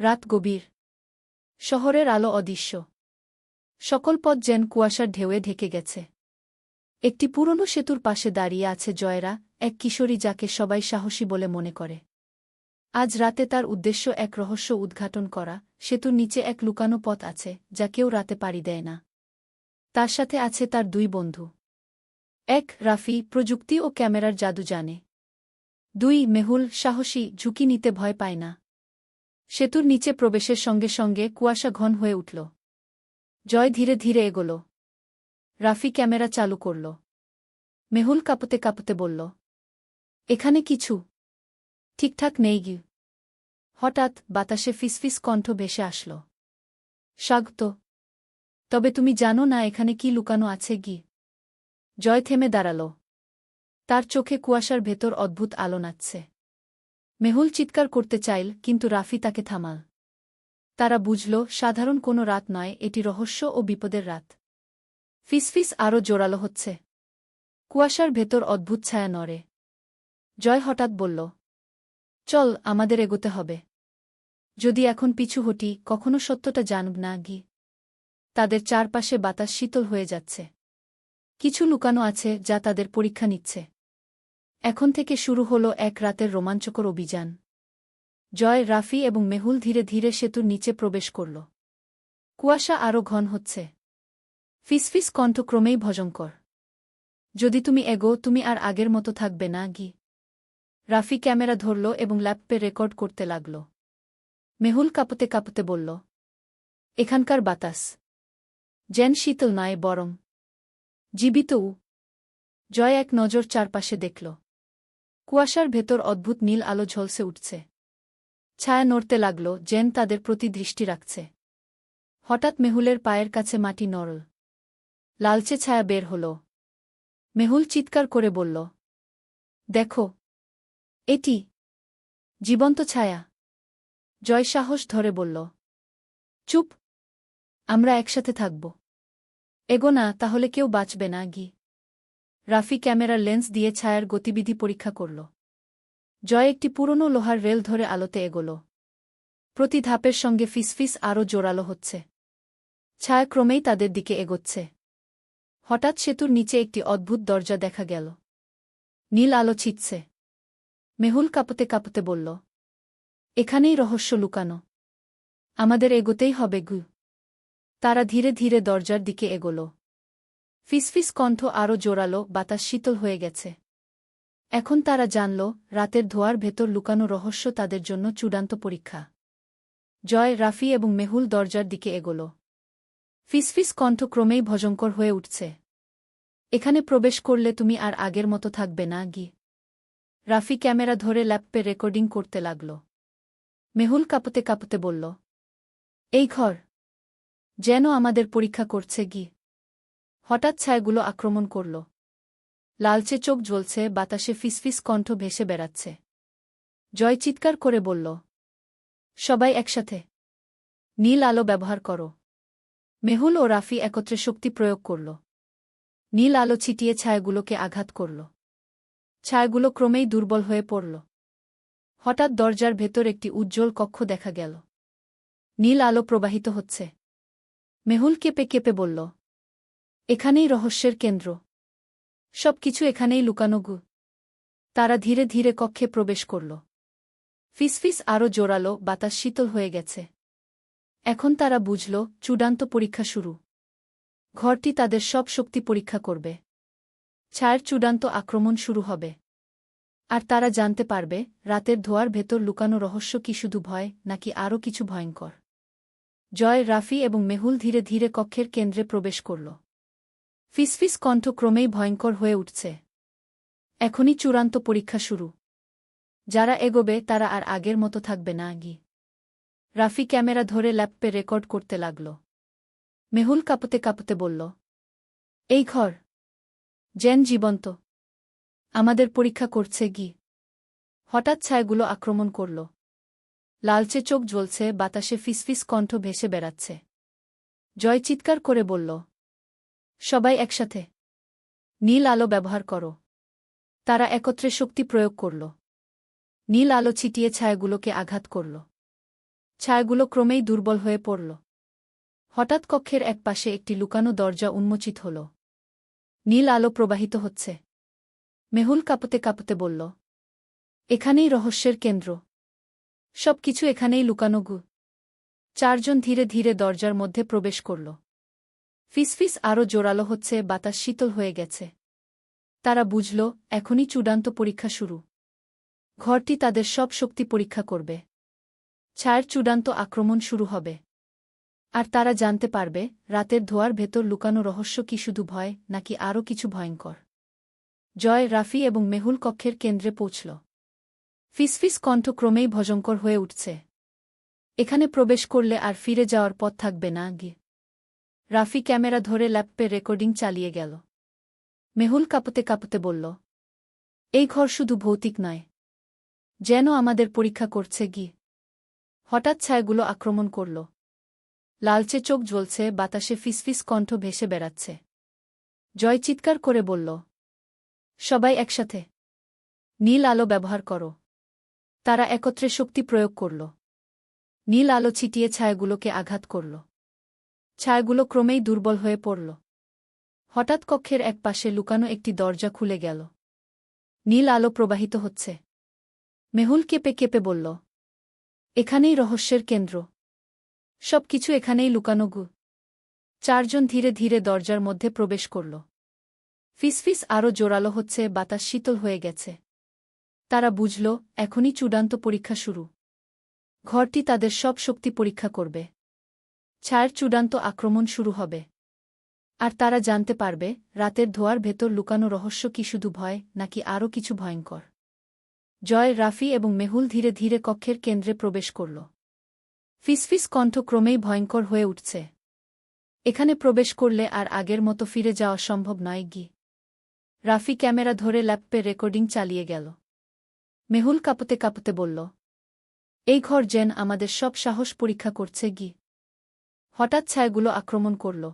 রাত গভীর। শহরের আলো অদৃশ্য। সকল পথ যেন কুয়াশার ঢেউয়ে ঢেকে গেছে। একটি পুরনো সেতুর পাশে দাঁড়িয়ে আছে জয়রা, এক কিশোরী যাকে সবাই সাহসী বলে মনে করে। আজ রাতে তার উদ্দেশ্য এক রহস্য উদ্ঘাটন করা। সেতুর নিচে এক লুকানো পথ আছে যা কেউ রাতে পাড়ি দেয় না। তার সাথে আছে তার দুই বন্ধু। এক, রাফি, প্রযুক্তি ও ক্যামেরার জাদু জানে। দুই, মেহুল, সাহসী, ঝুঁকি নিতে ভয় পায় না। সেতুর নিচে প্রবেশের সঙ্গে সঙ্গে কুয়াশা ঘন হয়ে উঠল। জয় ধীরে ধীরে এগোল। রাফি ক্যামেরা চালু করল। মেহুল কাঁপতে কাঁপতে বলল, এখানে কিছু ঠিকঠাক নেই গি। হঠাৎ বাতাসে ফিসফিস কণ্ঠ ভেসে আসল, স্বাগত। তবে তুমি জানো না এখানে কি লুকানো আছে গি? জয় থেমে দাঁড়াল। তার চোখে কুয়াশার ভেতর অদ্ভুত আলো নাচছে। মেহুল চিৎকার করতে চাইল, কিন্তু রাফি তাকে থামাল। তারা বুঝল সাধারণ কোনো রাত নয়, এটি রহস্য ও বিপদের রাত। ফিসফিস আরও জোরালো হচ্ছে। কুয়াশার ভেতর অদ্ভুত ছায়া নড়ে। জয় হঠাৎ বলল, চল, আমাদের এগোতে হবে। যদি এখন পিছু হটি, কখনো সত্যটা জানব না গি। তাদের চারপাশে বাতাস শীতল হয়ে যাচ্ছে। কিছু লুকানো আছে যা তাদের পরীক্ষা নিচ্ছে। এখন থেকে শুরু হলো এক রাতের রোমাঞ্চকর অভিযান। জয়, রাফি এবং মেহুল ধীরে ধীরে সেতুর নিচে প্রবেশ করল। কুয়াশা আরও ঘন হচ্ছে। ফিসফিস কণ্ঠ ক্রমেই ভয়ঙ্কর। যদি তুমি এগো, তুমি আর আগের মতো থাকবে না গি। রাফি ক্যামেরা ধরল এবং ল্যাপটপে রেকর্ড করতে লাগল। মেহুল কাঁপতে কাঁপতে বলল, এখানকার বাতাস যেন শীতল নয়, বরং জীবিত। জয় এক নজর চারপাশে দেখল। কুয়াশার ভেতর অদ্ভুত নীল আলো ঝলসে উঠছে। ছায়া নড়তে লাগল, যেন তাদের প্রতি দৃষ্টি রাখছে। হঠাৎ মেহুলের পায়ের কাছে মাটি নড়ল। লালচে ছায়া বের হল। মেহুল চিৎকার করে বলল, দেখো, এটি জীবন্ত ছায়া। জয় সাহস ধরে বলল, চুপ, আমরা একসাথে থাকব। এগো না, তাহলে কেউ বাঁচবে না গি। রাফি ক্যামেরার লেন্স দিয়ে ছায়ার গতিবিধি পরীক্ষা করল। জয় একটি পুরনো লোহার রেল ধরে আলোতে এগোল। প্রতি ধাপের সঙ্গে ফিসফিস আরও জোরালো হচ্ছে। ছায়া ক্রমেই তাদের দিকে এগোচ্ছে। হঠাৎ সেতুর নিচে একটি অদ্ভুত দরজা দেখা গেল। নীল আলো ছিটছে। মেহুল কাঁপতে কাঁপতে বলল, এখানেই রহস্য লুকানো। আমাদের এগোতেই হবে গু। তারা ধীরে ধীরে দরজার দিকে এগোল। ফিসফিস কণ্ঠ আরও জোরালো, বাতাস শীতল হয়ে গেছে। এখন তারা জানল, রাতের ধোঁয়ার ভেতর লুকানো রহস্য তাদের জন্য চূড়ান্ত পরীক্ষা। জয়, রাফি এবং মেহুল দরজার দিকে এগোল। ফিসফিস কণ্ঠ ক্রমেই ভয়ঙ্কর হয়ে উঠছে। এখানে প্রবেশ করলে তুমি আর আগের মতো থাকবে না গি। রাফি ক্যামেরা ধরে ল্যাপটপে রেকর্ডিং করতে লাগল। মেহুল কাঁপতে কাঁপতে বলল, এই ঘর যেন আমাদের পরীক্ষা করছে গি। হঠাৎ ছায়াগুলো আক্রমণ করল। লালচে চোখ জ্বলছে, বাতাসে ফিসফিস কণ্ঠ ভেসে বেড়াচ্ছে। জয় চিৎকার করে বলল, সবাই একসাথে নীল আলো ব্যবহার করো। মেহুল ও রাফি একত্রে শক্তি প্রয়োগ করল। নীল আলো ছিটিয়ে ছায়াগুলোকে আঘাত করল। ছায়াগুলো ক্রমেই দুর্বল হয়ে পড়ল। হঠাৎ দরজার ভেতর একটি উজ্জ্বল কক্ষ দেখা গেল। নীল আলো প্রবাহিত হচ্ছে। মেহুল কেঁপে কেঁপে বলল, এখানেই রহস্যের কেন্দ্র। সবকিছু এখানেই লুকানো গু। তারা ধীরে ধীরে কক্ষে প্রবেশ করল। ফিসফিস আরও জোরালো, বাতাস শীতল হয়ে গেছে। এখন তারা বুঝল, চূড়ান্ত পরীক্ষা শুরু। ঘরটি তাদের সব শক্তি পরীক্ষা করবে। ছায়ার চূড়ান্ত আক্রমণ শুরু হবে। আর তারা জানতে পারবে, রাতের ধোঁয়ার ভেতর লুকানো রহস্য কি শুধু ভয়, নাকি আরও কিছু ভয়ঙ্কর। জয়, রাফি এবং মেহুল ধীরে ধীরে কক্ষের কেন্দ্রে প্রবেশ করল। ফিসফিস কণ্ঠ ক্রমেই ভয়ঙ্কর হয়ে উঠছে। এখনই চূড়ান্ত পরীক্ষা শুরু। যারা এগোবে তারা আর আগের মতো থাকবে না গি। রাফি ক্যামেরা ধরে ল্যাপটপে রেকর্ড করতে লাগল। মেহুল কাঁপতে কাঁপতে বলল, এই ঘর যেন জীবন্ত, আমাদের পরীক্ষা করছে গি। হঠাৎ ছায়াগুলো আক্রমণ করল। লালচে চোখ জ্বলছে, বাতাসে ফিসফিস কণ্ঠ ভেসে বেড়াচ্ছে। জয় চিৎকার করে বলল, সবাই একসাথে নীল আলো ব্যবহার করো। তারা একত্রে শক্তি প্রয়োগ করল। নীল আলো ছিটিয়ে ছায়াগুলোকে আঘাত করল। ছায়াগুলো ক্রমেই দুর্বল হয়ে পড়ল। হঠাৎ কক্ষের এক পাশে একটি লুকানো দরজা উন্মোচিত হল। নীল আলো প্রবাহিত হচ্ছে। মেহুল কাঁপতে কাঁপতে বলল, এখানেই রহস্যের কেন্দ্র। সবকিছু এখানেই লুকানো গু। চারজন ধীরে ধীরে দরজার মধ্যে প্রবেশ করল। ফিসফিস আরও জোরালো হচ্ছে, বাতাস শীতল হয়ে গেছে। তারা বুঝল, এখনই চূড়ান্ত পরীক্ষা শুরু। ঘরটি তাদের সব শক্তি পরীক্ষা করবে। ছায়ার চূড়ান্ত আক্রমণ শুরু হবে। আর তারা জানতে পারবে, রাতের ধোঁয়ার ভেতর লুকানো রহস্য কি শুধু ভয় নাকি আরও কিছু ভয়ঙ্কর। জয়, রাফি এবং মেহুল কক্ষের কেন্দ্রে পৌঁছল। ফিসফিস কণ্ঠ ক্রমেই ভয়ঙ্কর হয়ে উঠছে। এখানে প্রবেশ করলে আর ফিরে যাওয়ার পথ থাকবে না গি। রাফি ক্যামেরা ধরে ল্যাপটপে রেকর্ডিং চালিয়ে গেল। মেহুল কাঁপতে কাঁপতে বলল, এই ঘর শুধু ভৌতিক নয়, যেন আমাদের পরীক্ষা করছে গি। হঠাৎ ছায়াগুলো আক্রমণ করল। লালচে চোখ জ্বলছে, বাতাসে ফিসফিস কণ্ঠ ভেসে বেড়াচ্ছে। জয় চিৎকার করে বলল, সবাই একসাথে নীল আলো ব্যবহার করো। তারা একত্রে শক্তি প্রয়োগ করল। নীল আলো ছিটিয়ে ছায়াগুলোকে আঘাত করল। ছায়াগুলো ক্রমেই দুর্বল হয়ে পড়ল। হঠাৎ কক্ষের এক পাশে লুকানো একটি দরজা খুলে গেল। নীল আলো প্রবাহিত হচ্ছে। মেহুল কেঁপে কেঁপে বলল, এখানেই রহস্যের কেন্দ্র। সবকিছু এখানেই লুকানো গু। চারজন ধীরে ধীরে দরজার মধ্যে প্রবেশ করল। ফিসফিস আরও জোরালো হচ্ছে, বাতাস শীতল হয়ে গেছে। তারা বুঝল, এখনই চূড়ান্ত পরীক্ষা শুরু। ঘরটি তাদের সব শক্তি পরীক্ষা করবে। ছায়ার চূড়ান্ত আক্রমণ শুরু হবে। আর তারা জানতে পারবে, রাতের ধোঁয়ার ভেতর লুকানো রহস্য কি শুধু ভয় নাকি আরও কিছু ভয়ঙ্কর। জয়, রাফি এবং মেহুল ধীরে ধীরে কক্ষের কেন্দ্রে প্রবেশ করল। ফিসফিস কণ্ঠ ক্রমেই ভয়ঙ্কর হয়ে উঠছে। এখানে প্রবেশ করলে আর আগের মতো ফিরে যাওয়া সম্ভব নয় গি। রাফি ক্যামেরা ধরে ল্যাপটপে রেকর্ডিং চালিয়ে গেল। মেহুল কাঁপতে কাঁপতে বলল, এই ঘর যেন আমাদের সব সাহস পরীক্ষা করছে গি। হঠাৎ ছায়াগুলো আক্রমণ করল।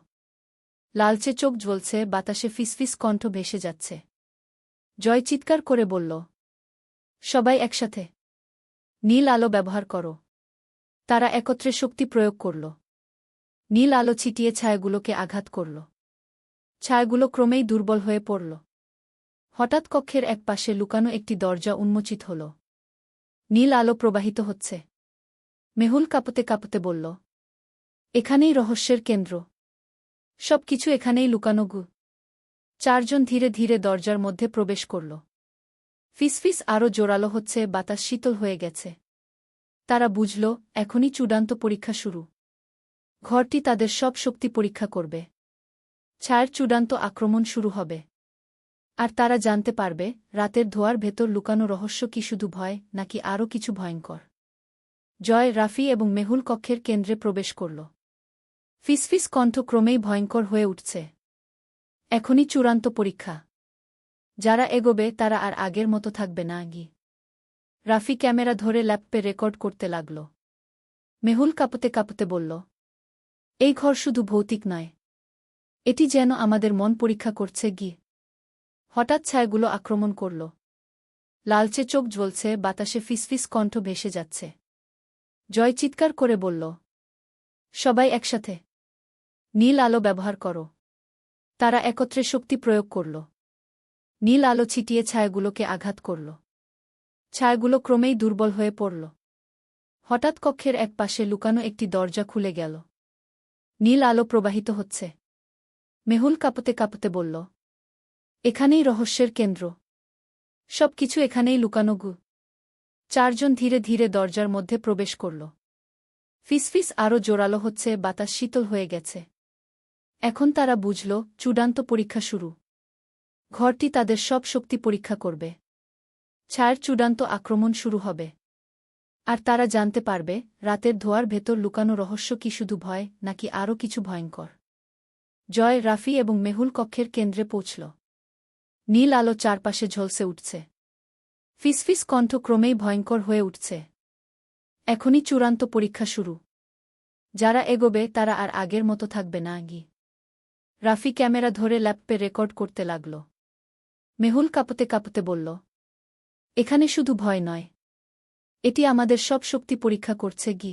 লালচে চোখ জ্বলছে, বাতাসে ফিসফিস কণ্ঠ ভেসে যাচ্ছে। জয় চিৎকার করে বলল, সবাই একসাথে নীল আলো ব্যবহার করো। তারা একত্রে শক্তি প্রয়োগ করল। নীল আলো ছিটিয়ে ছায়াগুলোকে আঘাত করল। ছায়াগুলো ক্রমেই দুর্বল হয়ে পড়ল। হঠাৎ কক্ষের এক পাশে লুকানো একটি দরজা উন্মোচিত হল। নীল আলো প্রবাহিত হচ্ছে। মেহুল কাঁপতে কাঁপতে বলল, এখানেই রহস্যের কেন্দ্র। সবকিছু এখানেই লুকানো গু। চারজন ধীরে ধীরে দরজার মধ্যে প্রবেশ করল। ফিসফিস আরও জোরালো হচ্ছে, বাতাস শীতল হয়ে গেছে। তারা বুঝল, এখনই চূড়ান্ত পরীক্ষা শুরু। ঘরটি তাদের সব শক্তি পরীক্ষা করবে। ছায়ার চূড়ান্ত আক্রমণ শুরু হবে। আর তারা জানতে পারবে, রাতের ধোঁয়ার ভেতর লুকানো রহস্য কি শুধু ভয় নাকি আরও কিছু ভয়ঙ্কর। জয়, রাফি এবং মেহুল কক্ষের কেন্দ্রে প্রবেশ করল। ফিসফিস কণ্ঠ ক্রমেই ভয়ঙ্কর হয়ে উঠছে। এখনই চূড়ান্ত পরীক্ষা। যারা এগোবে তারা আর আগের মতো থাকবে না গি। রাফি ক্যামেরা ধরে ল্যাপটপে রেকর্ড করতে লাগল। মেহুল কাঁপতে কাঁপতে বলল, এই ঘর শুধু ভৌতিক নয়, এটি যেন আমাদের মন পরীক্ষা করছে গি। হঠাৎ ছায়াগুলো আক্রমণ করল। লালচে চোখ জ্বলছে, বাতাসে ফিসফিস কণ্ঠ ভেসে যাচ্ছে। জয় চিৎকার করে বলল, সবাই একসাথে নীল আলো ব্যবহার করো। তারা একত্রে শক্তি প্রয়োগ করল। নীল আলো ছিটিয়ে ছায়াগুলোকে আঘাত করল। ছায়াগুলো ক্রমেই দুর্বল হয়ে পড়ল। হঠাৎ কক্ষের এক পাশে লুকানো একটি দরজা খুলে গেল। নীল আলো প্রবাহিত হচ্ছে। মেহুল কাঁপতে কাঁপতে বলল, এখানেই রহস্যের কেন্দ্র। সবকিছু এখানেই লুকানো গু। চারজন ধীরে ধীরে দরজার মধ্যে প্রবেশ করল। ফিসফিস আরও জোরালো হচ্ছে, বাতাস শীতল হয়ে গেছে। এখন তারা বুঝল, চূড়ান্ত পরীক্ষা শুরু। ঘরটি তাদের সব শক্তি পরীক্ষা করবে। ছায়ার চূড়ান্ত আক্রমণ শুরু হবে। আর তারা জানতে পারবে, রাতের ধোঁয়ার ভেতর লুকানো রহস্য কি শুধু ভয় নাকি আরও কিছু ভয়ঙ্কর। জয়, রাফি এবং মেহুল কক্ষের কেন্দ্রে পৌঁছল। নীল আলো চারপাশে ঝলসে উঠছে। ফিসফিস কণ্ঠ ক্রমেই ভয়ঙ্কর হয়ে উঠছে। এখনই চূড়ান্ত পরীক্ষা শুরু। যারা এগোবে তারা আর আগের মতো থাকবে না গি। রাফি ক্যামেরা ধরে ল্যাপটপে রেকর্ড করতে লাগল। মেহুল কাঁপতে কাঁপতে বলল, এখানে শুধু ভয় নয়, এটি আমাদের সব শক্তি পরীক্ষা করছে গি।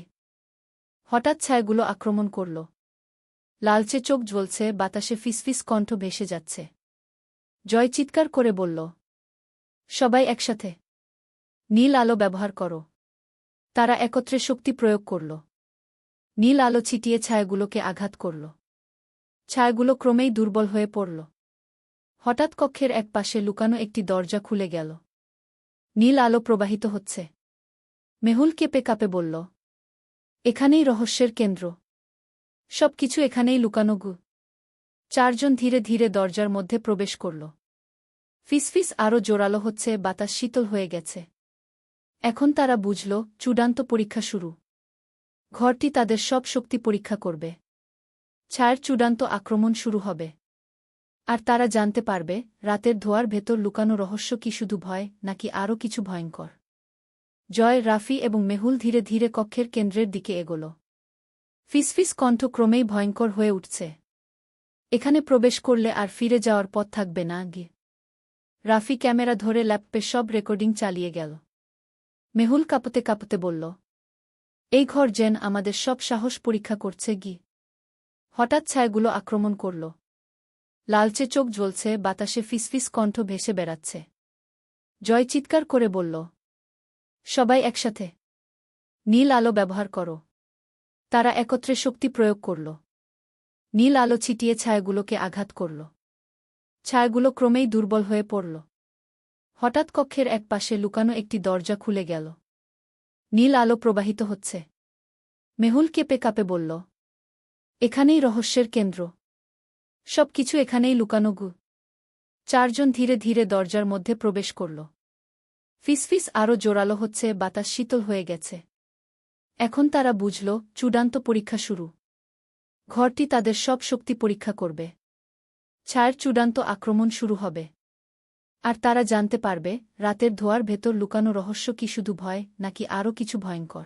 হঠাৎ ছায়াগুলো আক্রমণ করল। লালচে চোখ জ্বলছে, বাতাসে ফিসফিস কণ্ঠ ভেসে যাচ্ছে। জয় চিৎকার করে বলল, সবাই একসাথে নীল আলো ব্যবহার করো। তারা একত্রে শক্তি প্রয়োগ করল। নীল আলো ছিটিয়ে ছায়াগুলোকে আঘাত করল। ছায়াগুলো ক্রমেই দুর্বল হয়ে পড়ল। হঠাৎ কক্ষের এক পাশে লুকানো একটি দরজা খুলে গেল। নীল আলো প্রবাহিত হচ্ছে। মেহুল কেঁপে কাঁপে বলল, এখানেই রহস্যের কেন্দ্র। সবকিছু এখানেই লুকানো গু। চারজন ধীরে ধীরে দরজার মধ্যে প্রবেশ করল। ফিসফিস আরও জোরালো হচ্ছে, বাতাস শীতল হয়ে গেছে। এখন তারা বুঝল, চূড়ান্ত পরীক্ষা শুরু। ঘরটি তাদের সব শক্তি পরীক্ষা করবে। ছায়ার চূড়ান্ত আক্রমণ শুরু হবে। আর তারা জানতে পারবে, রাতের ধোঁয়ার ভেতর লুকানো রহস্য কি শুধু ভয়, নাকি আরও কিছু ভয়ঙ্কর। জয়, রাফি এবং মেহুল ধীরে ধীরে কক্ষের কেন্দ্রের দিকে এগোল। ফিসফিস কণ্ঠ ক্রমেই ভয়ঙ্কর হয়ে উঠছে। এখানে প্রবেশ করলে আর ফিরে যাওয়ার পথ থাকবে না গি। রাফি ক্যামেরা ধরে ল্যাপটপে সব রেকর্ডিং চালিয়ে গেল। মেহুল কাঁপতে কাঁপতে বলল, এই ঘর যেন আমাদের সব সাহস পরীক্ষা করছে গি। হঠাৎ ছায়াগুলো আক্রমণ করল। লালচে চোখ জ্বলছে, বাতাসে ফিসফিস কণ্ঠ ভেসে বেড়াচ্ছে। জয় চিৎকার করে বলল, সবাই একসাথে নীল আলো ব্যবহার করো। তারা একত্রে শক্তি প্রয়োগ করল। নীল আলো ছিটিয়ে ছায়াগুলোকে আঘাত করল। ছায়াগুলো ক্রমেই দুর্বল হয়ে পড়ল। হঠাৎ কক্ষের এক পাশে লুকানো একটি দরজা খুলে গেল। নীল আলো প্রবাহিত হচ্ছে। মেহুল কেঁপে কাঁপে বলল, এখানেই রহস্যের কেন্দ্র। সবকিছু এখানেই লুকানো গু। চারজন ধীরে ধীরে দরজার মধ্যে প্রবেশ করল। ফিসফিস আরও জোরালো হচ্ছে, বাতাস শীতল হয়ে গেছে। এখন তারা বুঝল, চূড়ান্ত পরীক্ষা শুরু। ঘরটি তাদের সব শক্তি পরীক্ষা করবে। ছায়ার চূড়ান্ত আক্রমণ শুরু হবে। আর তারা জানতে পারবে, রাতের ধোঁয়ার ভেতর লুকানো রহস্য কি শুধু ভয়, নাকি আরও কিছু ভয়ঙ্কর।